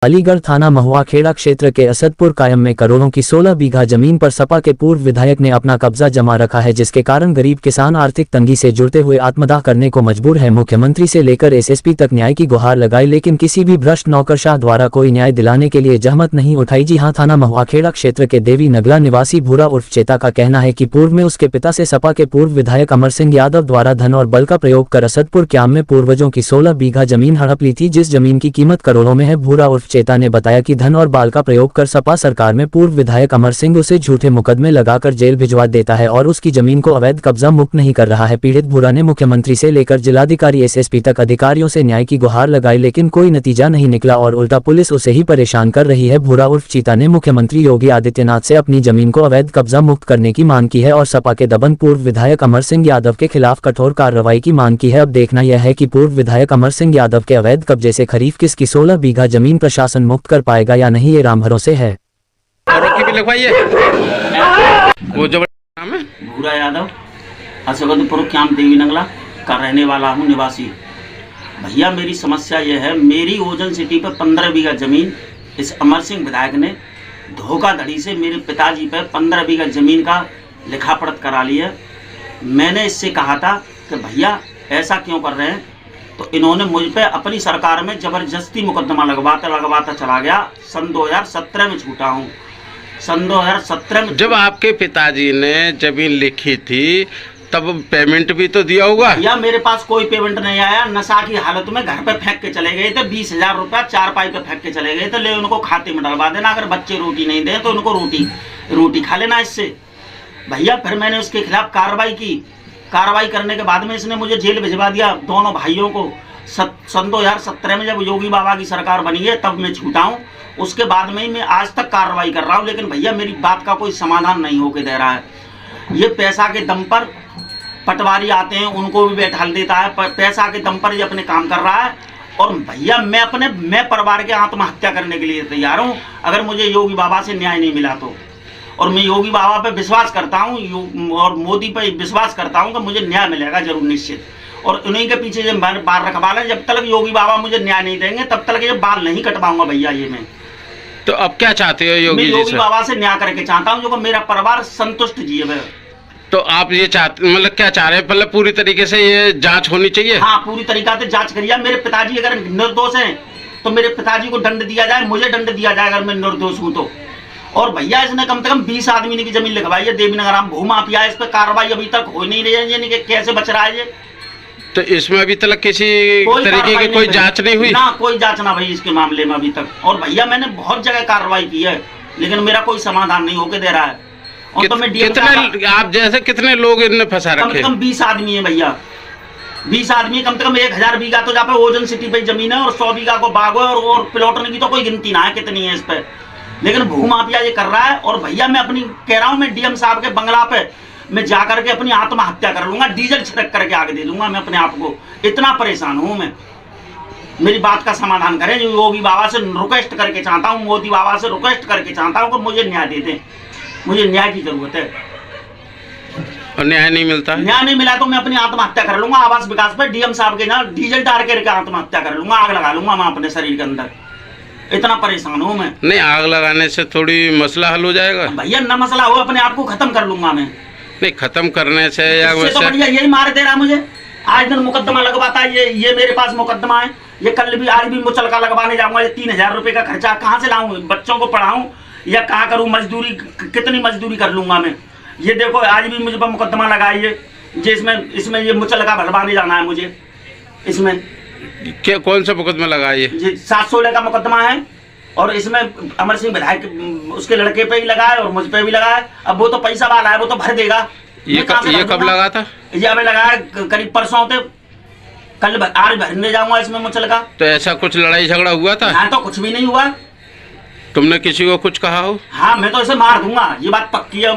अलीगढ़ थाना महुआ खेड़ा क्षेत्र के असदपुर कायम में करोड़ों की 16 बीघा जमीन पर सपा के पूर्व विधायक ने अपना कब्जा जमा रखा है, जिसके कारण गरीब किसान आर्थिक तंगी से जुड़ते हुए आत्मदाह करने को मजबूर है। मुख्यमंत्री से लेकर एसएसपी तक न्याय की गुहार लगाई, लेकिन किसी भी भ्रष्ट नौकरशाह द्वारा कोई न्याय दिलाने के लिए जहमत नहीं उठाई। जी हां, थाना महुआ खेड़ा क्षेत्र के देवी नगला निवासी भूरा उर्फ चेता का कहना है कि पूर्व में उसके पिता से सपा के पूर्व विधायक अमर सिंह यादव द्वारा धन और बल का प्रयोग कर असदपुर क्याम में पूर्वजों की 16 बीघा जमीन हड़प ली थी, जिस जमीन की कीमत करोड़ों में है। भूरा उर्फ चेता ने बताया कि धन और बाल का प्रयोग कर सपा सरकार में पूर्व विधायक अमर सिंह उसे झूठे मुकदमे लगाकर जेल भिजवा देता है और उसकी जमीन को अवैध कब्जा मुक्त नहीं कर रहा है। पीड़ित भूरा ने मुख्यमंत्री से लेकर जिलाधिकारी एसएसपी तक अधिकारियों से न्याय की गुहार लगाई, लेकिन कोई नतीजा नहीं निकला और उल्टा पुलिस उसे ही परेशान कर रही है। भूरा उर्फ चीता ने मुख्यमंत्री योगी आदित्यनाथ से अपनी जमीन को अवैध कब्जा मुक्त करने की मांग की है और सपा के दबंग पूर्व विधायक अमर सिंह यादव के खिलाफ कठोर कार्रवाई की मांग की है। अब देखना यह है कि पूर्व विधायक अमर सिंह यादव के अवैध कब्जे से खरीफ किसकी 16 बीघा जमीन प्रशासन मुक्त कर पाएगा या नहीं, ये राम भरोसे है। की भी लिखवाइए। वो जो नाम है भूरा यादव, असदपुर क्याम देवी नगला का रहने वाला हूँ, निवासी। भैया मेरी समस्या यह है, मेरी ओजन सिटी पर 15 बीघा जमीन इस अमर सिंह विधायक ने धोखाधड़ी से मेरे पिताजी पर 15 बीघा जमीन का लिखा पढ़त करा ली है। मैंने इससे कहा था कि भैया ऐसा क्यों कर रहे हैं, तो इन्होंने मुझ पे अपनी सरकार में जबरदस्ती मुकदमा लगवाता चला गया। सन 2017 में छूटा हूँ। सन 2017 में जब आपके पिताजी ने जमीन लिखी थी तब पेमेंट भी तो दिया होगा। या मेरे पास कोई पेमेंट नहीं आया। नशा की हालत में घर पे फेंक के चले गए थे। 20,000 रुपया चारपाई पे फेंक के चले गए थे। ले उनको खाते में डलवा देना, अगर बच्चे रोटी नहीं दे तो उनको रोटी खा लेना इससे। भैया फिर मैंने उसके खिलाफ कार्रवाई की। कार्रवाई करने के बाद में इसने मुझे जेल भिजवा दिया, दोनों भाइयों को। सन 2017 में जब योगी बाबा की सरकार बनी है तब मैं छूटा हूँ। उसके बाद में ही मैं आज तक कार्रवाई कर रहा हूँ, लेकिन भैया मेरी बात का कोई समाधान नहीं होके दे रहा है। ये पैसा के दम पर पटवारी आते हैं, उनको भी बैठाल देता है। पैसा के दम पर ये अपने काम कर रहा है। और भैया मैं परिवार के आत्महत्या करने के लिए तैयार हूँ अगर मुझे योगी बाबा से न्याय नहीं मिला तो। और मैं योगी बाबा पे विश्वास करता हूँ और मोदी पे विश्वास करता हूँ कि मुझे न्याय मिलेगा जरूर, निश्चित। और उन्हीं के पीछे जो बाल रखवाल है, जब तक योगी बाबा मुझे न्याय नहीं देंगे तब तक ये बाल नहीं कटवाऊंगा भैया। ये मैं तो अब क्या चाहते हो योगी जी से? योगी बाबा से न्याय करके चाहता हूँ जो मेरा परिवार संतुष्ट जिए। तो आप ये चाहते, मतलब क्या चाह रहे हैं, मतलब पूरी तरीके से ये जांच होनी चाहिए? हाँ, पूरी तरीका से जांच करिए। मेरे पिताजी अगर निर्दोष हैं तो मेरे पिताजी को दंड दिया जाए, मुझे दंड दिया जाए अगर मैं निर्दोष हूँ तो। और भैया इसने कम से कम 20 आदमी की जमीन लिखवाई है देवीनगर में, भूमाफिया। इस पर कार्रवाई अभी तक हो नहीं रही है, यानी कि कैसे बच रहा है ये। तो इसमें अभी तक किसी तरीके की कोई जांच नहीं हुई? ना, कोई जांच ना भाई इसके मामले में अभी तक। और भैया मैंने बहुत जगह कार्रवाई की है, लेकिन मेरा कोई समाधान नहीं होके दे रहा है। और तो मैं कितने आप जैसे कितने लोग इनने फंसा रखे? कम से कम 20 आदमी है भैया, 20 आदमी। कम से कम 1000 बीघा तो जहाँ पे ओजन सिटी पे जमीन है और 100 बीघा को बाग है और प्लॉटने की तो कोई गिनती ना है कितनी है इस पे। लेकिन भूमाफिया ये कर रहा है। और भैया मैं अपनी कह रहा हूँ, मैं डीएम साहब के बंगला पे मैं जाकर के अपनी आत्महत्या कर लूंगा, डीजल छिड़क करके आगे दे दूंगा मैं अपने आप को। इतना परेशान हूँ मैं। मेरी बात का समाधान करें। जो योगी बाबा से रिक्वेस्ट करके चाहता हूँ, मोदी बाबा से रिक्वेस्ट करके चाहता हूँ कि मुझे न्याय दे दें। मुझे न्याय की जरूरत है। और न्याय नहीं मिलता? न्याय नहीं मिला तो मैं अपनी आत्महत्या कर लूंगा। आवास विकास पे डीएम साहब के यहाँ डीजल डाल करके आत्महत्या कर लूंगा, आग लगा लूंगा मैं अपने शरीर के अंदर। इतना परेशान हूँ मैं। नहीं, आग लगाने से थोड़ी मसला हल हो जाएगा भैया। न मसला हो, अपने आप को खत्म कर लूंगा मैं। नहीं, खत्म करने से या तो बढ़िया यही मार दे रहा मुझे। आज दिन मुकदमा लगवाता है ये मेरे पास मुकदमा है। ये कल भी आज भी मुचलका लगवाने जाऊंगा। ये 3000 रुपए का खर्चा कहाँ से लाऊं? बच्चों को पढ़ाऊं या कहाँ करूं? मजदूरी कितनी मजदूरी कर लूंगा मैं? ये देखो आज भी मुझे पर मुकदमा लगाइए, इसमें ये मुचलका भरवाने जाना है मुझे। इसमें क्या कौन सा मुकदमा लगाइए? 716 का मुकदमा है और इसमें अमर सिंह विधायक उसके लड़के पे ही लगा है और मुझ पे भी लगा है। अब वो तो पैसा वाला है, वो तो भर देगा। ये कब लगा था? ये हमें लगा है करीब परसों थे। कल आज भरने जाऊंगा इसमें मुचलका। तो ऐसा कुछ लड़ाई झगड़ा हुआ था? हाँ, तो कुछ भी नहीं हुआ। तुमने किसी को कुछ कहा हो? हाँ, मैं तो इसे मार दूंगा, ये बात पक्की है।